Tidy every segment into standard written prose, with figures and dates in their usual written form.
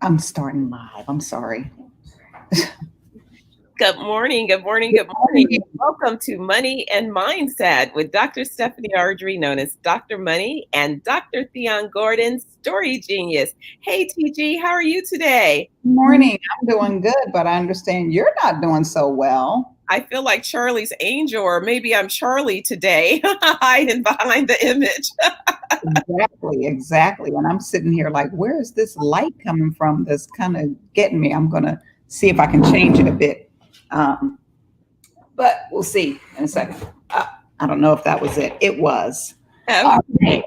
I'm starting live. I'm sorry. Good morning, good morning, Good good morning. morning. Welcome to Money and Mindset with Dr. Stephanie Ardrey, known as Dr. Money, and Dr. Thyonne Gordon, Story Genius. Hey, TG, how are you today? Good morning. I'm doing good, but I understand you're not doing so well. I feel like Charlie's Angel, or maybe I'm Charlie today, hiding behind the image. Exactly, exactly. And I'm sitting here like, where is this light coming from that's kind of getting me? I'm going to see if I can change it a bit. Um, but we'll see in a second. I don't know if that was it. It was. All right. Okay.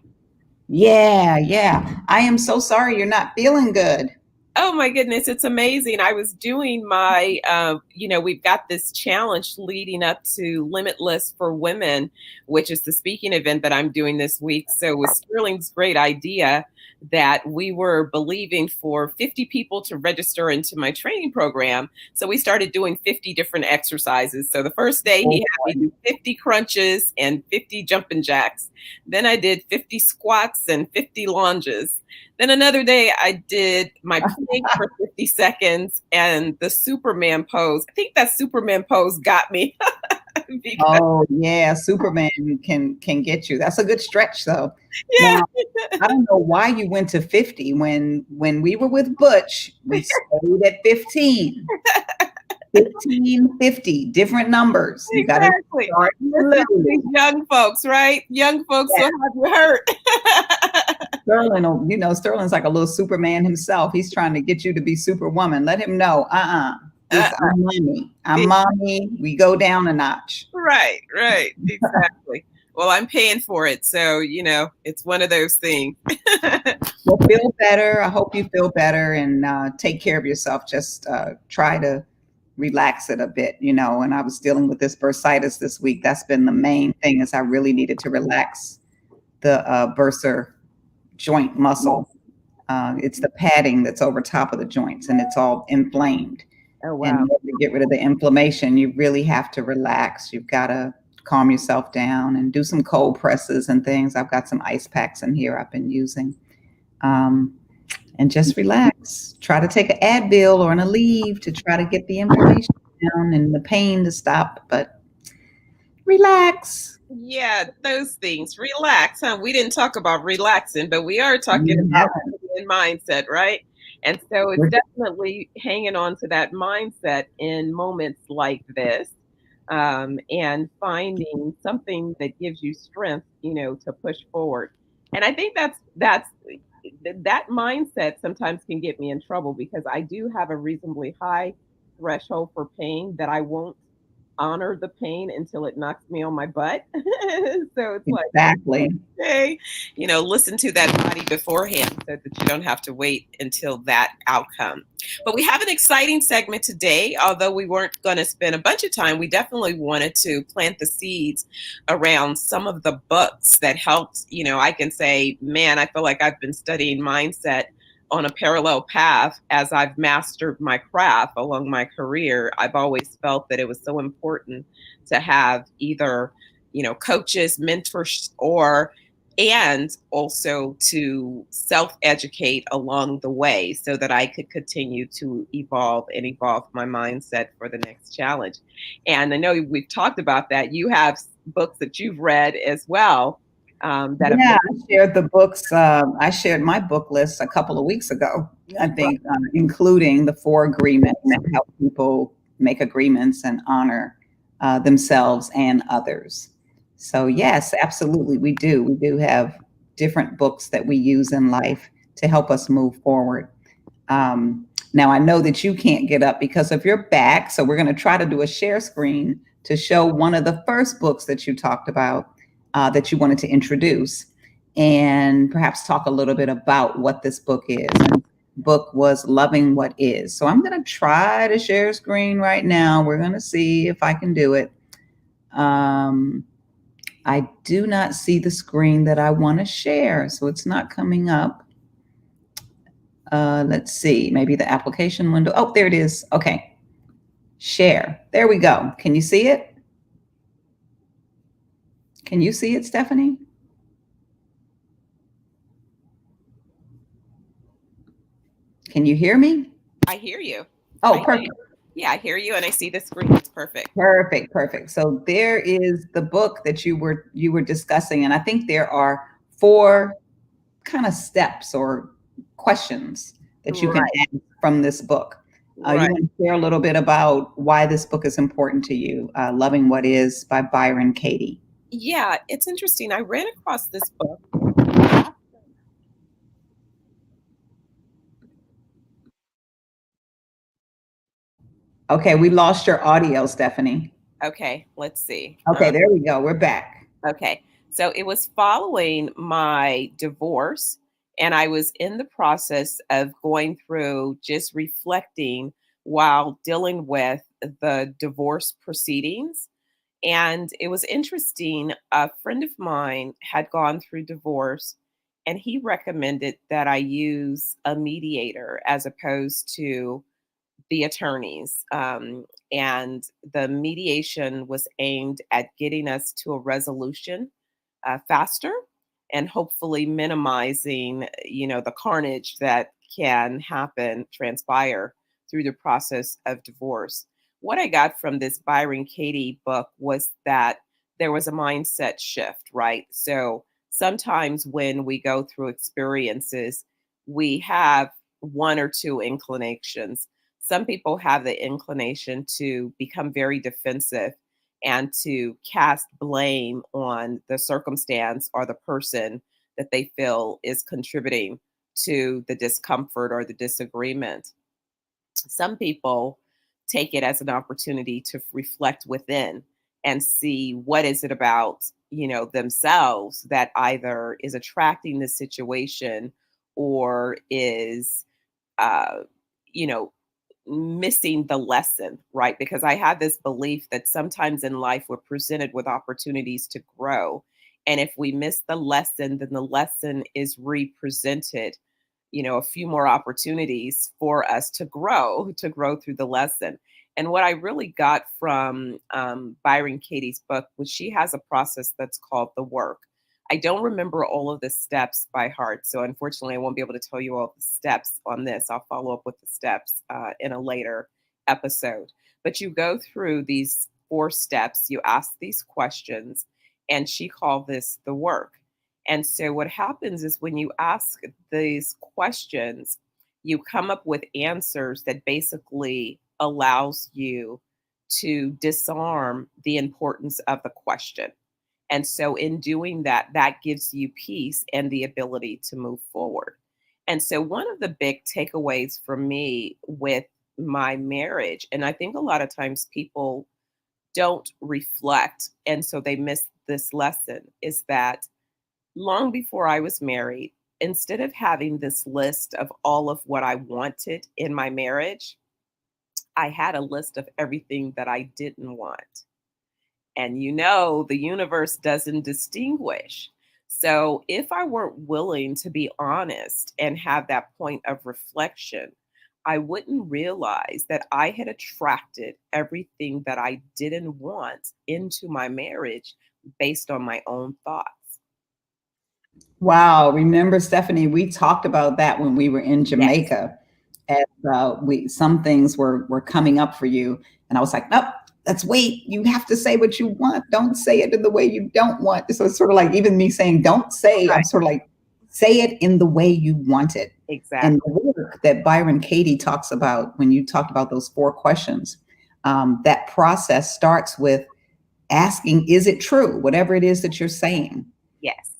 Yeah, yeah. I am so sorry you're not feeling good. Oh my goodness, it's amazing. I was doing we've got this challenge leading up to Limitless for Women, which is the speaking event that I'm doing this week. So it was Sterling's great idea that we were believing for 50 people to register into my training program. So we started doing 50 different exercises. So the first day he Oh, had me do 50 crunches and 50 jumping jacks. Then I did 50 squats and 50 lunges. Then another day, I did my plank for 50 seconds and the Superman pose. I think that Superman pose got me because, oh yeah, Superman can get you. That's a good stretch though. yeah, Now, I don't know why you went to 50 when we were with Butch, we stayed at 15. 15, 50, different numbers. You got to exactly. start Listen to slow. these young folks, right? Young folks Yeah, will have you hurt. Sterling, Sterling's like a little Superman himself. He's trying to get you to be Superwoman. Let him know, Uh, this I'm mommy. I'm mommy. We go down a notch. right, right, exactly. Well, I'm paying for it. So, it's one of those things. Well, feel better. I hope you feel better and take care of yourself. Just try to relax it a bit, And I was dealing with this bursitis this week. That's been the main thing is I really needed to relax the bursar joint muscle. It's the padding that's over top of the joints and it's all inflamed. Oh, And wow. in order to get rid of the inflammation, you really have to relax. You've got to calm yourself down and do some cold presses and things. I've got some ice packs in here I've been using. Um, and just relax. Try to take an Advil or an Aleve to try to get the inflammation down and the pain to stop, but relax. Yeah, those things. Relax, huh? We didn't talk about relaxing, but we are talking You about haven't. in mindset, right? And so it's We're definitely hanging on to that mindset in moments like this, and finding something that gives you strength, to push forward. And I think that mindset sometimes can get me in trouble because I do have a reasonably high threshold for pain that I won't honor the pain until it knocks me on my butt. So it's like, exactly. okay, listen to that body beforehand so that you don't have to wait until that outcome. But we have an exciting segment today. Although we weren't going to spend a bunch of time, we definitely wanted to plant the seeds around some of the books that helped. I can say, man, I feel like I've been studying mindset on a parallel path as I've mastered my craft along my career. I've always felt that it was so important to have either, coaches, mentors, and also to self educate along the way so that I could continue to evolve and evolve my mindset for the next challenge. And I know we've talked about that. You have books that you've read as well, that have Yeah, I shared the books. I shared my book list a couple of weeks ago, I think, including the 4 agreements and help people make agreements and honor themselves and others. So, yes, absolutely, we do. We do have different books that we use in life to help us move forward. Now, I know that you can't get up because of your back, so we're going to try to do a share screen to show one of the first books that you talked about that you wanted to introduce and perhaps talk a little bit about what this book is. And book was Loving What Is. So I'm going to try to share screen right now. We're going to see if I can do it. Um, I do not see the screen that I want to share, so it's not coming up. Let's see, maybe the application window. Oh, there it is. Okay. Share. There we go. Can you see it? Can you see it, Stephanie? Can you hear me? I hear you. Oh, I perfect. Yeah, I hear you and I see the screen. It's perfect. Perfect, perfect. So there is the book that you were discussing, and I think there are four kind of steps or questions that you can Right, ask from this book. You right. want to share a little bit about why this book is important to you, Loving What Is by Byron Katie. Yeah, it's interesting. I ran across this book. Okay, we lost your audio, Stephanie. Okay, let's see. Okay, there we go. We're back. Okay. So it was following my divorce, and I was in the process of going through just reflecting while dealing with the divorce proceedings. And it was interesting. A friend of mine had gone through divorce, and he recommended that I use a mediator as opposed to the attorneys. And the mediation was aimed at getting us to a resolution faster and hopefully minimizing, the carnage that can happen, transpire through the process of divorce. What I got from this Byron Katie book was that there was a mindset shift, right? So sometimes when we go through experiences, we have one or two inclinations. Some people have the inclination to become very defensive and to cast blame on the circumstance or the person that they feel is contributing to the discomfort or the disagreement. Some people take it as an opportunity to reflect within and see what is it about, themselves that either is attracting the situation or is uh, you know missing the lesson, right? Because I had this belief that sometimes in life we're presented with opportunities to grow. And if we miss the lesson, then the lesson is represented, a few more opportunities for us to grow through the lesson. And what I really got from Byron Katie's book was she has a process that's called the work. I don't remember all of the steps by heart. So unfortunately, I won't be able to tell you all the steps on this. I'll follow up with the steps in a later episode. But you go through these four steps, you ask these questions, and she called this the work. And so what happens is when you ask these questions, you come up with answers that basically allows you to disarm the importance of the question. And so in doing that, that gives you peace and the ability to move forward. And so one of the big takeaways for me with my marriage, and I think a lot of times people don't reflect, and so they miss this lesson, is that long before I was married, instead of having this list of all of what I wanted in my marriage, I had a list of everything that I didn't want. And the universe doesn't distinguish. So if I weren't willing to be honest and have that point of reflection, I wouldn't realize that I had attracted everything that I didn't want into my marriage based on my own thoughts. Wow. Remember, Stephanie, we talked about that when we were in Yes. Jamaica. As we some things were coming up for you, and I was like, nope, let's wait. You have to say what you want. Don't say it in the way you don't want. So it's sort of like even me saying, don't say. I'm Right. sort of like, say it in the way you want it. And Exactly. the work that Byron Katie talks about when you talked about those four questions, that process starts with asking, is it true? Whatever it is that you're saying. Yes.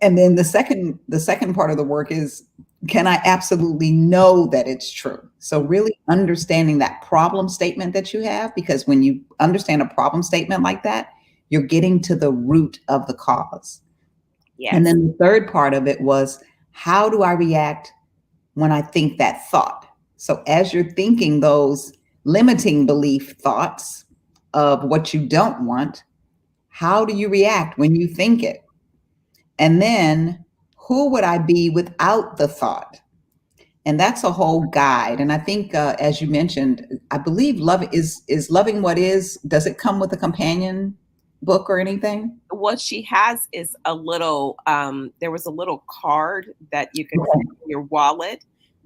And then the second part of the work is, can I absolutely know that it's true? So really understanding that problem statement that you have, because when you understand a problem statement like that, you're getting to the root of the cause. And Yes. then the third part of it was, how do I react when I think that thought? So as you're thinking those limiting belief thoughts of what you don't want, how do you react when you think it? And then, who would I be without the thought? And that's a whole guide. And I think, as you mentioned, I believe love is loving what is. Does it come with a companion book or anything? What she has is there was a little card that you could put Okay. in your wallet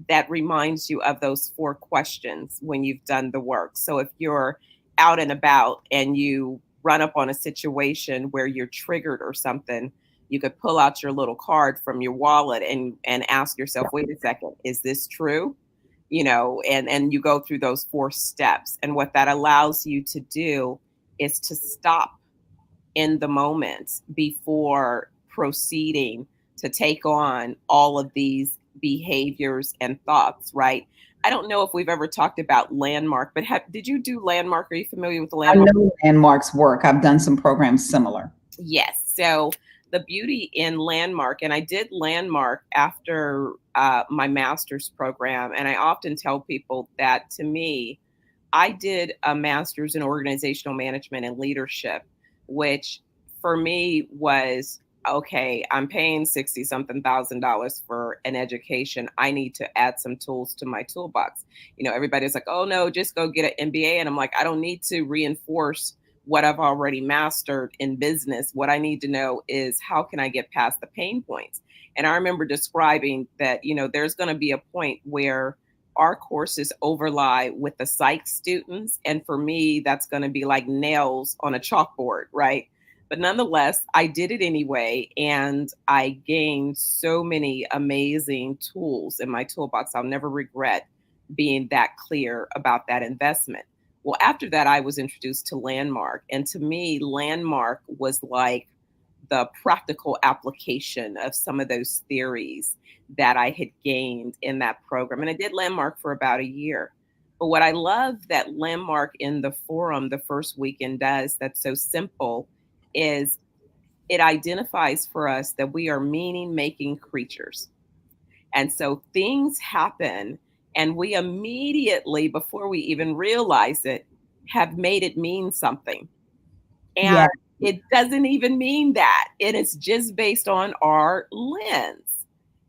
that reminds you of those 4 questions when you've done the work. So if you're out and about and you run up on a situation where you're triggered or something, you could pull out your little card from your wallet and ask yourself, wait a second, is this true? And you go through those 4 steps. And what that allows you to do is to stop in the moment before proceeding to take on all of these behaviors and thoughts, right? I don't know if we've ever talked about landmark, but did you do landmark? Are you familiar with the I landmark? know Landmark's work. I've done some programs similar. Yes. So the beauty in landmark, and I did landmark after my master's program, and I often tell people that to me, I did a master's in organizational management and leadership, which for me was okay, I'm paying 60 something $1,000 for an education. I need to add some tools to my toolbox. Everybody's like, oh no, just go get an MBA. And I'm like, I don't need to reinforce what I've already mastered in business. What I need to know is how can I get past the pain points? And I remember describing that, there's going to be a point where our courses overlie with the psych students. And for me, that's going to be like nails on a chalkboard, right? But nonetheless, I did it anyway. And I gained so many amazing tools in my toolbox. I'll never regret being that clear about that investment. Well, after that, I was introduced to Landmark. And to me, Landmark was like the practical application of some of those theories that I had gained in that program. And I did Landmark for about a year. But what I love that Landmark in the forum the first weekend does that's so simple is it identifies for us that we are meaning-making creatures. And so things happen, and we immediately, before we even realize it, have made it mean something. And it doesn't even mean that. It is just based on our lens.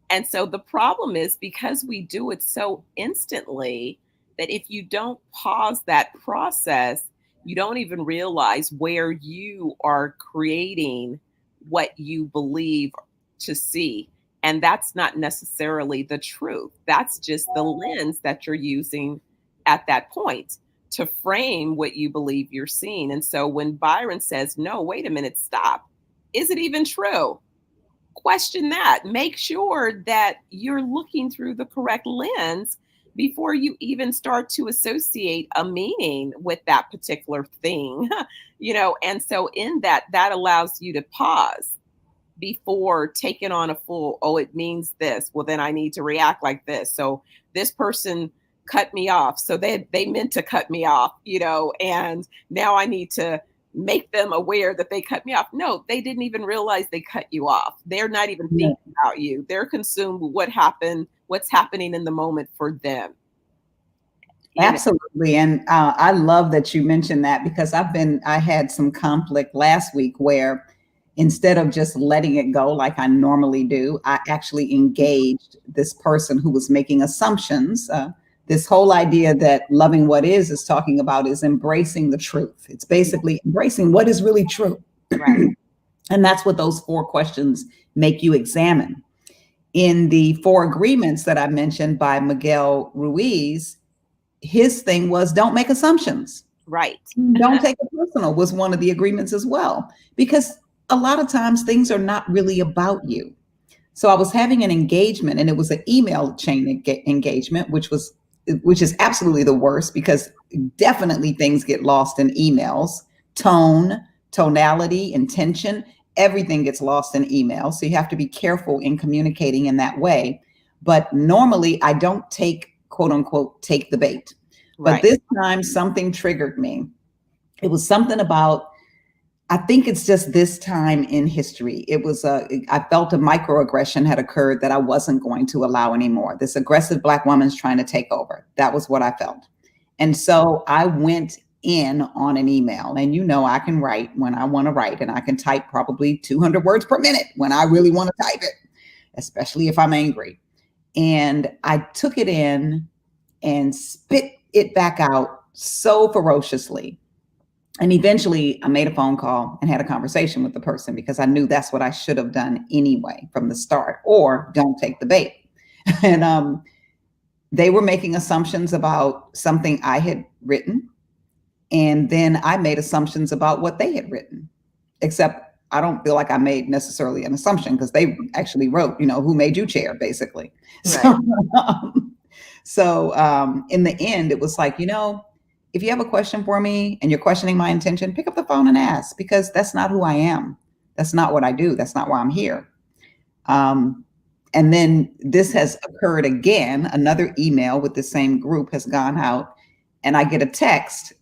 And so the problem is because we do it so instantly that if you don't pause that process, you don't even realize where you are creating what you believe to see. And that's not necessarily the truth. That's just the lens that you're using at that point to frame what you believe you're seeing. And so when Byron says, no, wait a minute, stop. Is it even true? Question that. Make sure that you're looking through the correct lens before you even start to associate a meaning with that particular thing, and so in that allows you to pause before taking on a full, oh, it means this. Well, then I need to react like this. So this person cut me off. So they meant to cut me off, and now I need to make them aware that they cut me off. No, they didn't even realize they cut you off. They're not even thinking about you. They're consumed with what's happening in the moment for them. Absolutely. And I love that you mentioned that because I had some conflict last week where instead of just letting it go like I normally do, I actually engaged this person who was making assumptions. This whole idea that loving what is talking about is embracing the truth. It's basically embracing what is really true. Right. And that's what those 4 questions make you examine. In the 4 agreements that I mentioned by Miguel Ruiz, his thing was don't make assumptions. Right. Don't take it personal was one of the agreements as well, because a lot of times things are not really about you. So I was having an engagement and it was an email chain engagement, which is absolutely the worst because definitely things get lost in emails. Tonality, intention, everything gets lost in email. So you have to be careful in communicating in that way. But normally I don't quote unquote, take the bait. But this time something triggered me. It was something about, I think it's just this time in history. I felt a microaggression had occurred that I wasn't going to allow anymore. This aggressive Black woman's trying to take over. That was what I felt. And so I went in on an email, and I can write when I want to write, and I can type probably 200 words per minute when I really want to type it, especially if I'm angry. And I took it in and spit it back out so ferociously. And eventually I made a phone call and had a conversation with the person because I knew that's what I should have done anyway from the start, or don't take the bait. And They were making assumptions about something I had written, and then I made assumptions about what they had written, except I don't feel like I made necessarily an assumption because they actually wrote, who made you chair, basically. Right. So in the end, it was like, if you have a question for me and you're questioning my intention, pick up the phone and ask, because that's not who I am. That's not what I do. That's not why I'm here. Um, and then this has occurred again. Another email with the same group has gone out, and I get a text,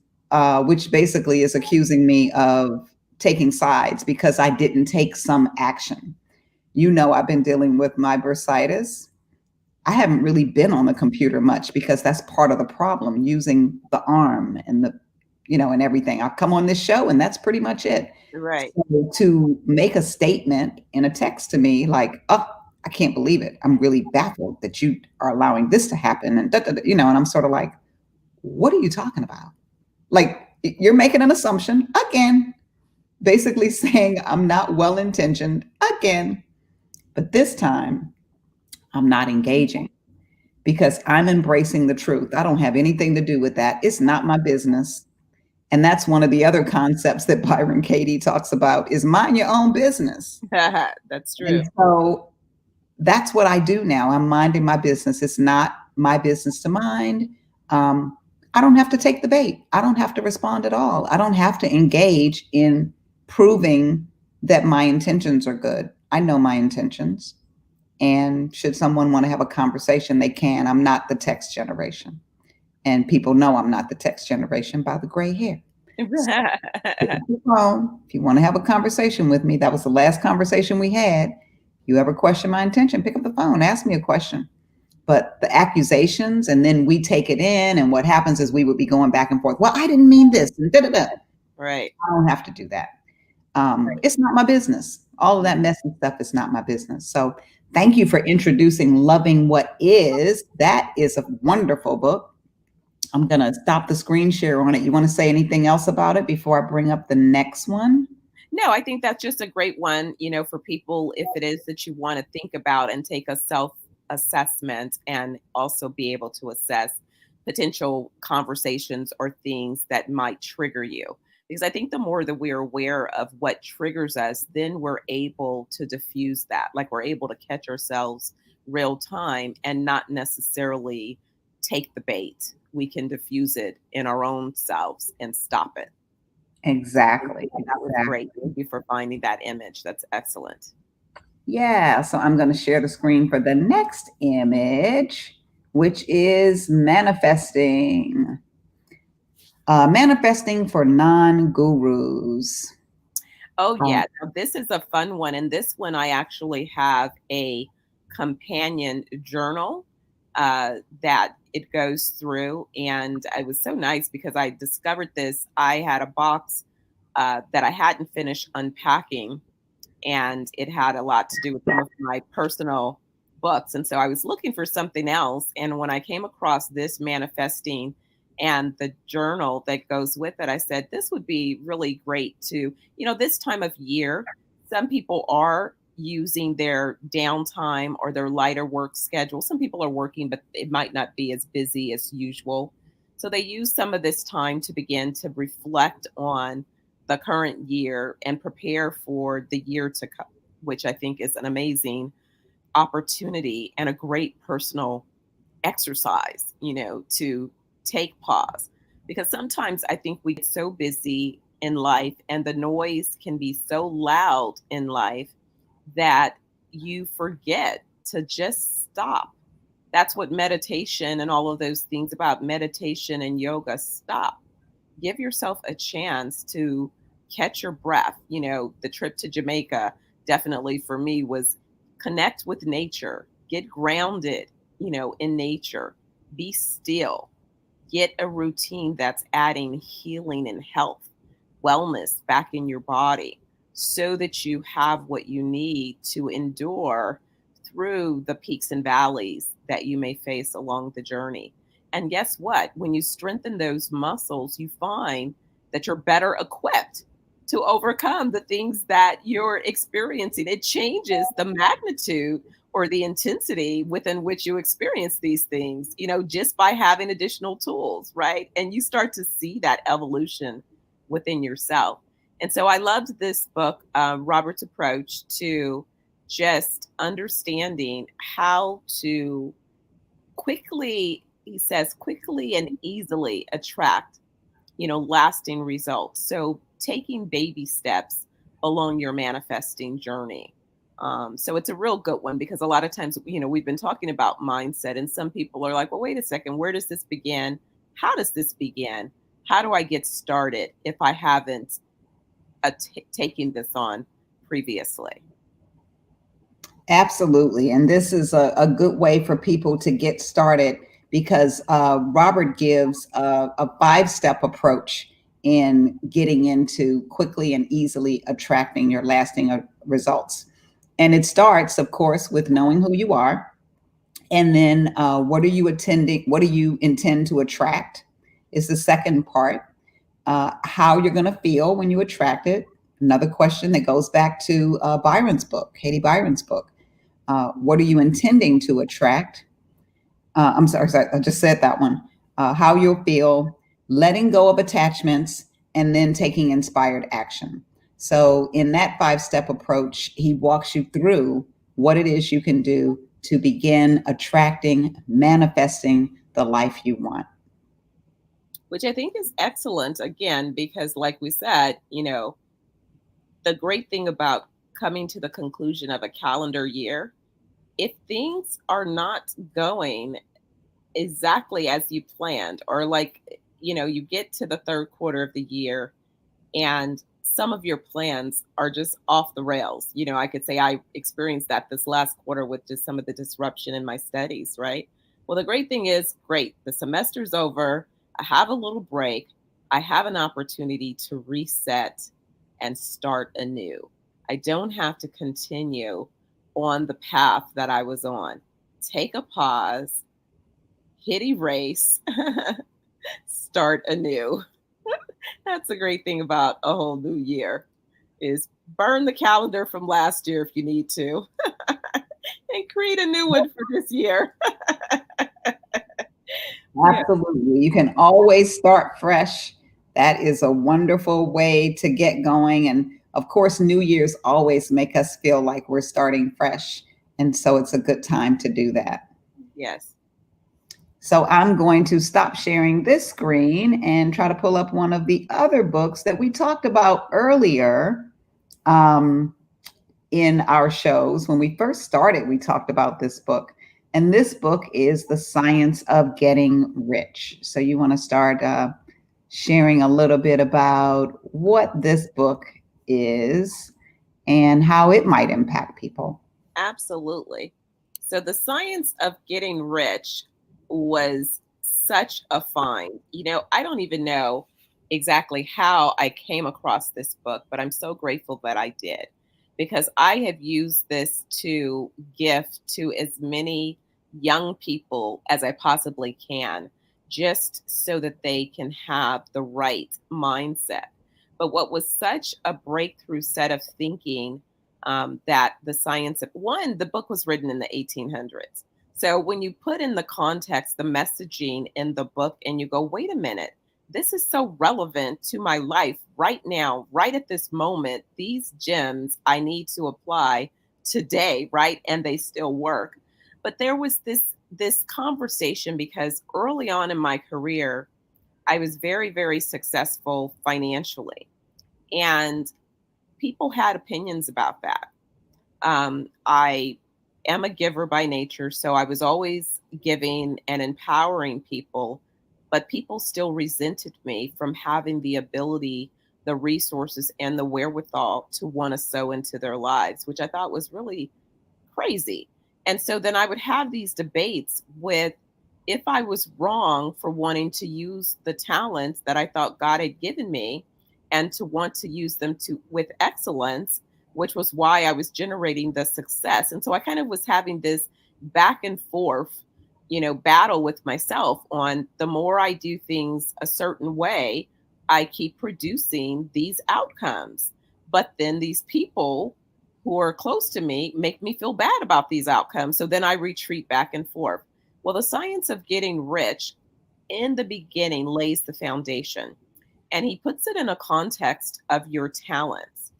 which basically is accusing me of taking sides because I didn't take some action. I've been dealing with my bursitis. I haven't really been on the computer much because that's part of the problem, using the arm and and everything. I'll come on this show and that's pretty much it. Right. So to make a statement in a text to me like, oh, I can't believe it. I'm really baffled that you are allowing this to happen. And, and I'm sort of like, what are you talking about? Like, you're making an assumption again, basically saying I'm not well-intentioned again. But this time, I'm not engaging because I'm embracing the truth. I don't have anything to do with that. It's not my business. And that's one of the other concepts that Byron Katie talks about is mind your own business. That's true. And so that's what I do now. I'm minding my business. It's not my business to mind. I don't have to take the bait. I don't have to respond at all. I don't have to engage in proving that my intentions are good. I know my intentions. And should someone want to have a conversation, they can. I'm not the text generation. And people know I'm not the text generation by the gray hair. So, if you want to have a conversation with me, that was the last conversation we had. You ever question my intention, pick up the phone, ask me a question. But the accusations, and then we take it in, and what happens is we would be going back and forth. Well, I didn't mean this. And da-da-da. Right. I don't have to do that. It's not my business. All of that messy stuff is not my business. So thank you for introducing Loving What Is. That is a wonderful book. I'm going to stop the screen share on it. You want to say anything else about it before I bring up the next one? No, I think that's just a great one, for people, if it is that you want to think about and take a self-assessment and also be able to assess potential conversations or things that might trigger you. Because I think the more that we're aware of what triggers us, then we're able to diffuse that. Like, we're able to catch ourselves real time and not necessarily take the bait. We can diffuse it in our own selves and stop it. Exactly. That was great. Thank you for finding that image. That's excellent. Yeah, so I'm going to share the screen for the next image, which is manifesting. Manifesting for non-gurus. Oh, yeah. Now, this is a fun one. And this one, I actually have a companion journal that it goes through. And it was so nice because I discovered this. I had a box that I hadn't finished unpacking, and it had a lot to do with some of my personal books. And so I was looking for something else. And when I came across this manifesting and the journal that goes with it, I said, this would be really great to, this time of year, some people are using their downtime or their lighter work schedule. Some people are working, but it might not be as busy as usual. So they use some of this time to begin to reflect on the current year and prepare for the year to come, which I think is an amazing opportunity and a great personal exercise, to take pause. Because sometimes I think we get so busy in life and the noise can be so loud in life that you forget to just stop. That's what meditation and all of those things about meditation and yoga, stop. Give yourself a chance to catch your breath. The trip to Jamaica definitely for me was connect with nature, get grounded, in nature, be still, get a routine that's adding healing and health, wellness back in your body so that you have what you need to endure through the peaks and valleys that you may face along the journey. And guess what? When you strengthen those muscles, you find that you're better equipped to overcome the things that you're experiencing. It changes the magnitude or the intensity within which you experience these things, just by having additional tools, right? And you start to see that evolution within yourself. And so I loved this book, Robert's approach to just understanding how to quickly, he says, quickly and easily attract, lasting results. So taking baby steps along your manifesting journey. So it's a real good one because a lot of times, we've been talking about mindset, and some people are like, well, wait a second, where does this begin? How does this begin? How do I get started if I haven't taken this on previously? Absolutely. And this is a good way for people to get started because Robert gives a 5-step approach in getting into quickly and easily attracting your lasting results. And it starts, of course, with knowing who you are. And then what are you attending? What do you intend to attract is the second part. How you're going to feel when you attract it. Another question that goes back to Byron's book, Katie Byron's book. What are you intending to attract? I'm sorry, I just said that one. How you'll feel, letting go of attachments, and then taking inspired action. So, in that 5-step approach, he walks you through what it is you can do to begin attracting, manifesting the life you want. Which I think is excellent, again, because, like we said, the great thing about coming to the conclusion of a calendar year, if things are not going exactly as you planned, or like, you get to the third quarter of the year and some of your plans are just off the rails. I could say I experienced that this last quarter with just some of the disruption in my studies, right? Well, the great thing is, great, the semester's over. I have a little break. I have an opportunity to reset and start anew. I don't have to continue on the path that I was on. Take a pause, hit erase, start anew. That's the great thing about a whole new year, is burn the calendar from last year if you need to and create a new one for this year. Absolutely. You can always start fresh. That is a wonderful way to get going. And of course, New Year's always make us feel like we're starting fresh. And so it's a good time to do that. Yes. So I'm going to stop sharing this screen and try to pull up one of the other books that we talked about earlier in our shows. When we first started, we talked about this book. And this book is The Science of Getting Rich. So you want to start sharing a little bit about what this book is and how it might impact people. Absolutely. So The Science of Getting Rich was such a find. I don't even know exactly how I came across this book, but I'm so grateful that I did, because I have used this to gift to as many young people as I possibly can, just so that they can have the right mindset. But what was such a breakthrough set of thinking, that the science of one, the book was written in the 1800s. So when you put in the context, the messaging in the book, and you go, wait a minute, this is so relevant to my life right now, right at this moment. These gems I need to apply today, right? And they still work. But there was this conversation, because early on in my career, I was very, very successful financially. And people had opinions about that. I am a giver by nature, so I was always giving and empowering people, but people still resented me from having the ability, the resources, and the wherewithal to want to sow into their lives, which I thought was really crazy. And so then I would have these debates with, if I was wrong for wanting to use the talents that I thought God had given me and to want to use them to with excellence, which was why I was generating the success. And so I kind of was having this back and forth, battle with myself on, the more I do things a certain way, I keep producing these outcomes. But then these people who are close to me make me feel bad about these outcomes. So then I retreat back and forth. Well, the science of getting rich in the beginning lays the foundation, and he puts it in a context of your talents.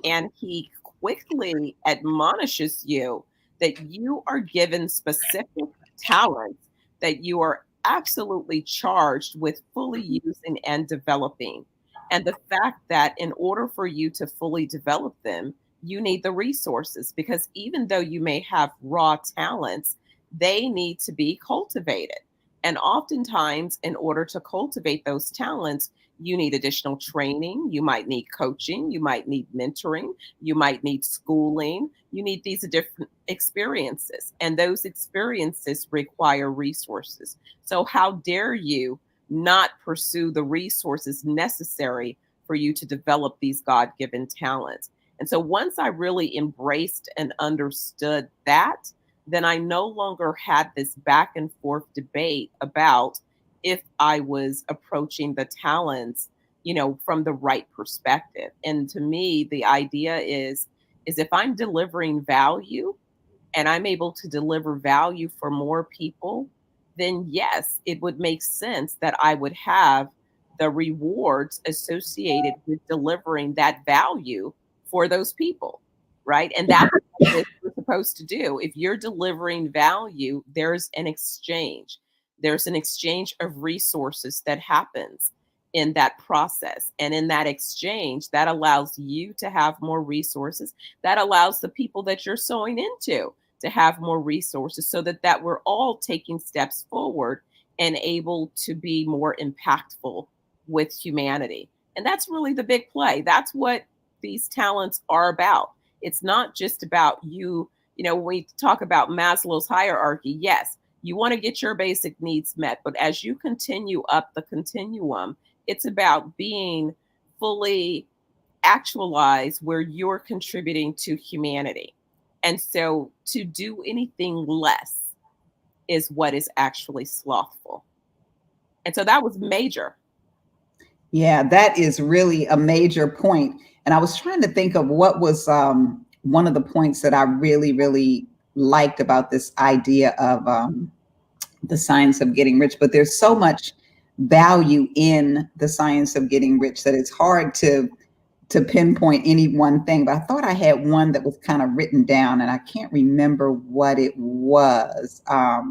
And he quickly admonishes you that you are given specific talents that you are absolutely charged with fully using and developing. And the fact that in order for you to fully develop them, you need the resources, because even though you may have raw talents, they need to be cultivated. And oftentimes, in order to cultivate those talents, you need additional training, you might need coaching, you might need mentoring, you might need schooling, you need these different experiences, and those experiences require resources. So, how dare you not pursue the resources necessary for you to develop these God given talents? And so, once I really embraced and understood that, then I no longer had this back and forth debate about if I was approaching the talents, from the right perspective. And to me, the idea is if I'm delivering value and I'm able to deliver value for more people, then yes, it would make sense that I would have the rewards associated with delivering that value for those people, right? And that's what we're supposed to do. If you're delivering value, there's an exchange. There's an exchange of resources that happens in that process. And in that exchange, that allows you to have more resources. That allows the people that you're sewing into to have more resources, so that we're all taking steps forward and able to be more impactful with humanity. And that's really the big play. That's what these talents are about. It's not just about you. When we talk about Maslow's hierarchy, yes, you want to get your basic needs met, but as you continue up the continuum, it's about being fully actualized where you're contributing to humanity. And so to do anything less is what is actually slothful. And so that was major. Yeah, that is really a major point. And I was trying to think of what was one of the points that I really, really liked about this idea of the science of getting rich. But there's so much value in the science of getting rich that it's hard to pinpoint any one thing. But I thought I had one that was kind of written down, and I can't remember what it was. I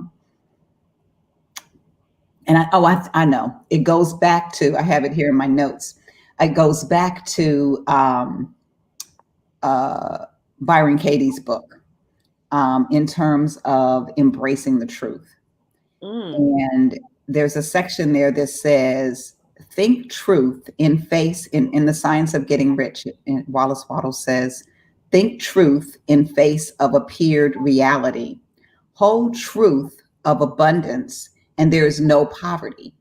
know it goes back to, I have it here in my notes. It goes back to Byron Katie's book, in terms of embracing the truth. And there's a section there that says, think truth in the science of getting rich. And Wallace Wattles says, think truth in face of appeared reality. Hold truth of abundance, and there is no poverty.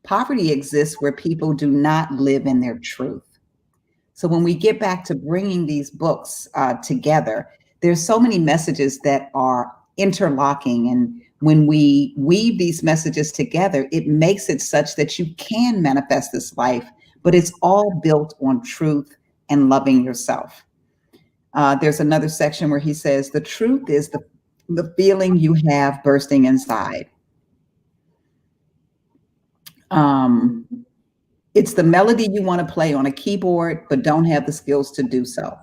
Poverty exists where people do not live in their truth. So when we get back to bringing these books together, there's so many messages that are interlocking. And when we weave these messages together, it makes it such that you can manifest this life, but it's all built on truth and loving yourself. There's another section where he says, the truth is the feeling you have bursting inside. It's the melody you want to play on a keyboard, but don't have the skills to do so.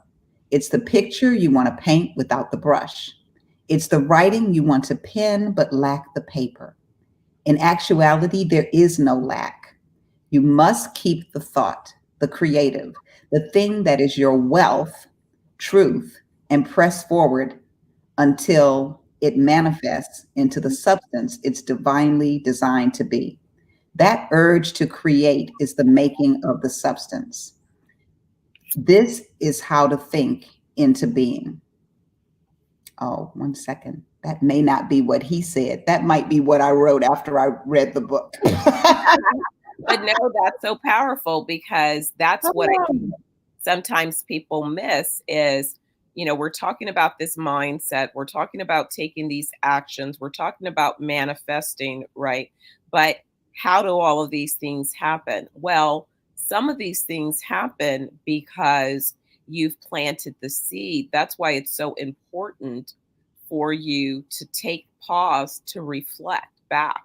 It's the picture you want to paint without the brush. It's the writing you want to pen, but lack the paper. In actuality, there is no lack. You must keep the thought, the creative, the thing that is your wealth, truth, and press forward until it manifests into the substance it's divinely designed to be. That urge to create is the making of the substance. This is how to think into being. Oh, 1 second. That may not be what he said. That might be what I wrote after I read the book. But no, that's so powerful, because that's what sometimes people miss is, we're talking about this mindset. We're talking about taking these actions. We're talking about manifesting, right? But how do all of these things happen? Well, some of these things happen because you've planted the seed. That's why it's so important for you to take pause to reflect back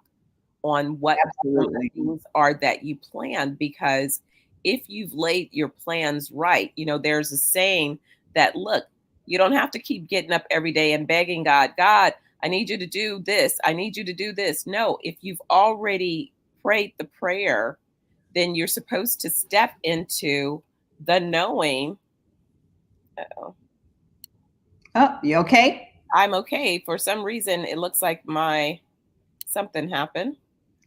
on what some of the Absolutely. things are that you planned. Because if you've laid your plans right, there's a saying that, look, you don't have to keep getting up every day and begging God, I need you to do this. I need you to do this. No, if you've already prayed the prayer, then you're supposed to step into the knowing. Uh-oh. Oh, you okay? I'm okay. For some reason, it looks like something happened.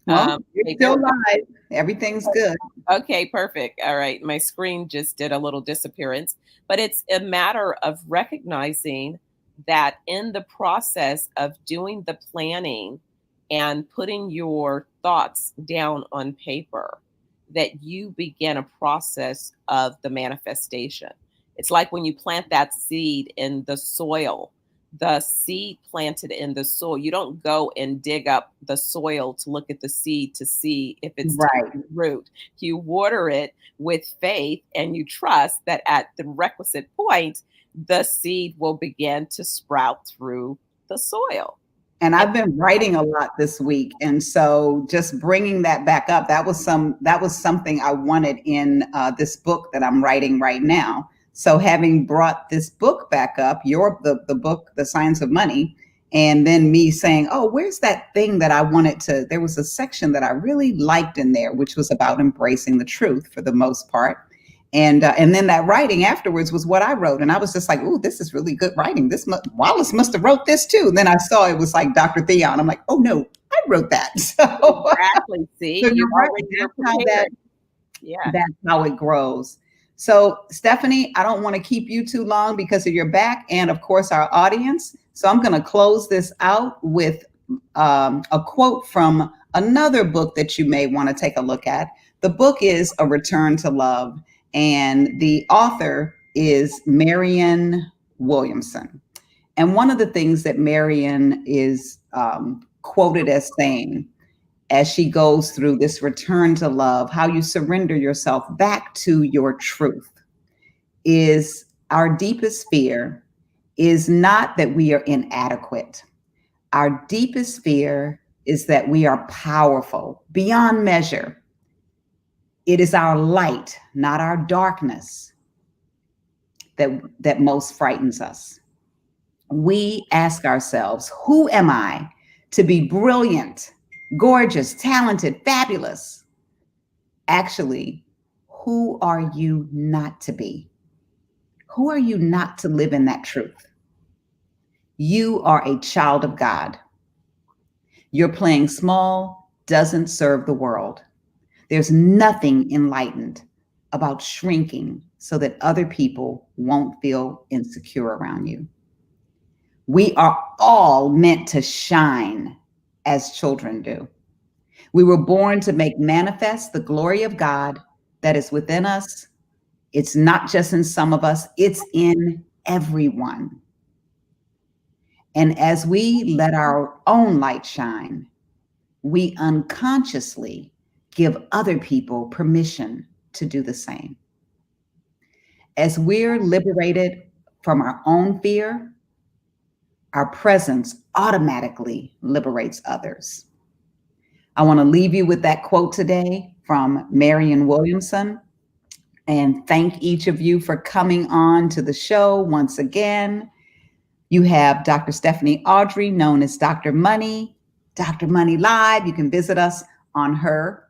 Well, you're Maybe still live. Everything's good. Okay, perfect. All right. My screen just did a little disappearance, but it's a matter of recognizing that in the process of doing the planning and putting your thoughts down on paper, that you begin a process of the manifestation. It's like when you plant that seed in the soil, the seed planted in the soil, you don't go and dig up the soil to look at the seed to see if it's Right. taking root. You water it with faith and you trust that at the requisite point, the seed will begin to sprout through the soil. And I've been writing a lot this week, and so just bringing that back up, that was something I wanted in this book that I'm writing right now. So having brought this book back up, the book, The Science of Money, and then me saying, oh, where's that thing that I wanted to? There was a section that I really liked in there, which was about embracing the truth for the most part. And then that writing afterwards was what I wrote, and I was just like, "Ooh, this is really good writing. Wallace must have wrote this too." And then I saw it was like Dr. Thyonne. I'm like, "Oh no, I wrote that." Exactly. See, So you you're right. already were prepared. Yeah. That's how it grows. So Stephanie, I don't want to keep you too long because of your back, and of course our audience. So I'm going to close this out with a quote from another book that you may want to take a look at. The book is A Return to Love, and the author is Marianne Williamson. And one of the things that Marianne is quoted as saying, as she goes through this return to love, how you surrender yourself back to your truth, is our deepest fear is not that we are inadequate. Our deepest fear is that we are powerful beyond measure. It is our light, not our darkness, that most frightens us. We ask ourselves, who am I to be brilliant, gorgeous, talented, fabulous? Actually, who are you not to be? Who are you not to live in that truth? You are a child of God. Your playing small doesn't serve the world. There's nothing enlightened about shrinking so that other people won't feel insecure around you. We are all meant to shine as children do. We were born to make manifest the glory of God that is within us. It's not just in some of us, it's in everyone. And as we let our own light shine, we unconsciously give other people permission to do the same. As we're liberated from our own fear, our presence automatically liberates others. I want to leave you with that quote today from Marianne Williamson, and thank each of you for coming on to the show once again. You have Dr. Stephanie Ardrey, known as Dr. Money Live. You can visit us on her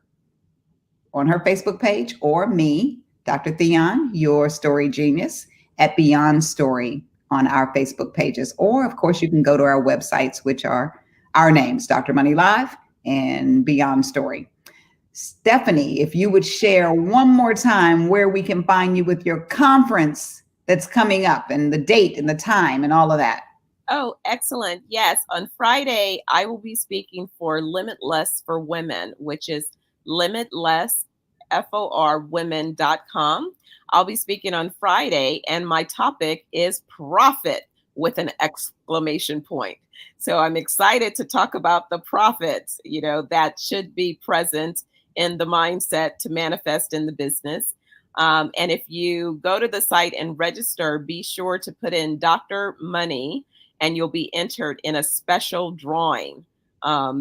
Facebook page, or me, Dr. Thyonne, your story genius, at Beyond Story on our Facebook pages. Or, of course, you can go to our websites, which are our names, Dr. Money Live and Beyond Story. Stephanie, if you would share one more time where we can find you with your conference that's coming up, and the date and the time and all of that. Oh, excellent. Yes. On Friday, I will be speaking for Limitless for Women, which is limitlessforwomen.com. I'll be speaking on Friday, and my topic is profit with an exclamation point. So I'm excited to talk about the profits, that should be present in the mindset to manifest in the business. And if you go to the site and register, be sure to put in Dr. Money, and you'll be entered in a special drawing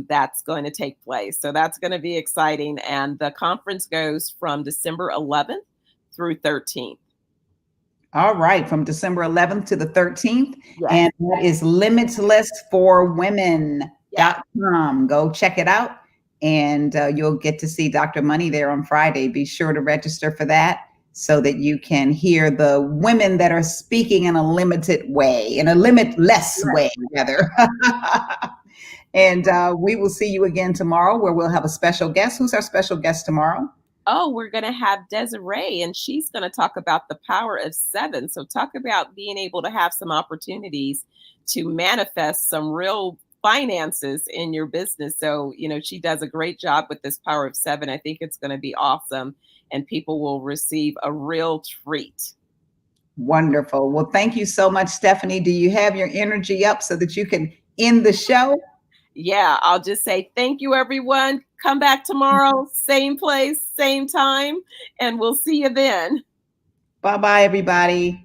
that's going to take place. So that's going to be exciting. And the conference goes from December 11th through 13th. All right, from December 11th to the 13th. Yes. And that is limitlessforwomen.com. Yes. Go check it out, and you'll get to see Dr. Money there on Friday. Be sure to register for that so that you can hear the women that are speaking in a limited way, in a limitless way, rather. And we will see you again tomorrow, where we'll have a special guest. Who's our special guest tomorrow? Oh, we're going to have Desiree, and she's going to talk about the power of 7. So talk about being able to have some opportunities to manifest some real finances in your business. So, she does a great job with this power of 7. I think it's going to be awesome, and people will receive a real treat. Wonderful. Well, thank you so much, Stephanie. Do you have your energy up so that you can end the show? Yeah, I'll just say thank you, everyone. Come back tomorrow, same place, same time, and we'll see you then. Bye-bye, everybody.